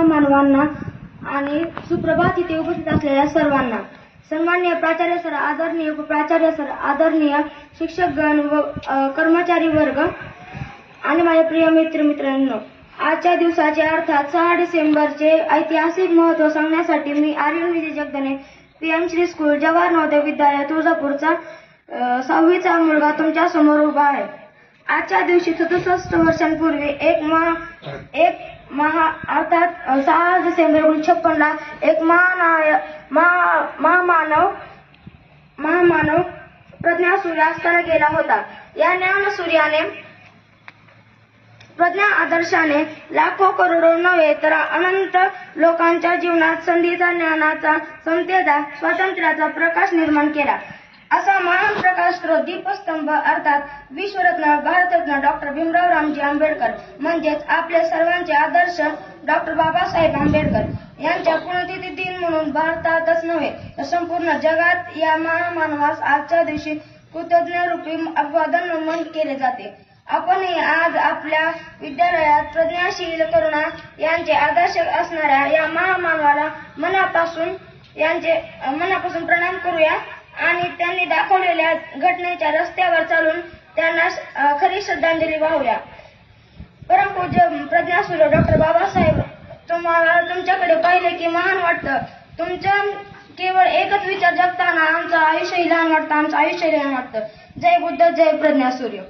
महामानवांना आणि सुप्रभात इथे उपस्थित असलेल्या सर्वांना, सन्माननीय प्राचार्य सर, आदरणीय उपप्राचार्य सर, आदरणीय शिक्षकगण व कर्मचारी वर्ग आणि माझ्या प्रिय मित्रांनो, आजच्या दिवसाचे अर्थात 6 डिसेंबरचे ऐतिहासिक महत्त्व सांगण्यासाठी मी आर्यन विजय जगदने, पीएम श्री स्कूल, जवाहर नवोदय विद्यालय तुळजापूरचा 6वीचा मुलगा तुमच्या समोर उभा आहे. आजच्या दिवशी 67 वर्षांपूर्वी अर्थात 6 डिसेंबर 1956 ला एक महामानव प्रज्ञासूर्य अस्ताला गेला होता. या ज्ञानसूर्याने प्रज्ञा आदर्शाने लाखो करोडो नव्हे तर अनंत लोकांच्या जीवनात संधीचा, ज्ञानाचा, समतेचा, स्वातंत्र्याचा प्रकाश निर्माण केला. असा महान प्रकाश स्रोत, दीपस्तंभ अर्थात विश्वरत्न, भारतरत्न डॉक्टर भीमराव रामजी आंबेडकर म्हणजेच आपले सर्वांचे आदर्श डॉक्टर बाबासाहेब आंबेडकर यांच्या पुण्यतिथी दिन म्हणून भारतातच नव्हे तर संपूर्ण जगात या महामानवास आजच्या दिवशी कृतज्ञरूपी अभिवादन नमन केले जाते. आपणही आज आपल्या विद्यालयात प्रज्ञाशील, करुणा यांचे आदर्श असणाऱ्या या महामानवाला मनापासून प्रणाम करूया आणि त्यांनी दाखवलेल्या घटनेच्या रस्त्यावर चालून त्यांना खरी श्रद्धांजली वाहूया. परमपूज्य प्रज्ञासूर्य डॉक्टर बाबासाहेब, तुमच्याकडे पाहिले की महान वाटतं. तुमचं केवळ एकच विचार जगताना आमचं आयुष्य लहान वाटतं, आमचं आयुष्य लहान वाटतं. जय बुद्ध, जय प्रज्ञासूर्य.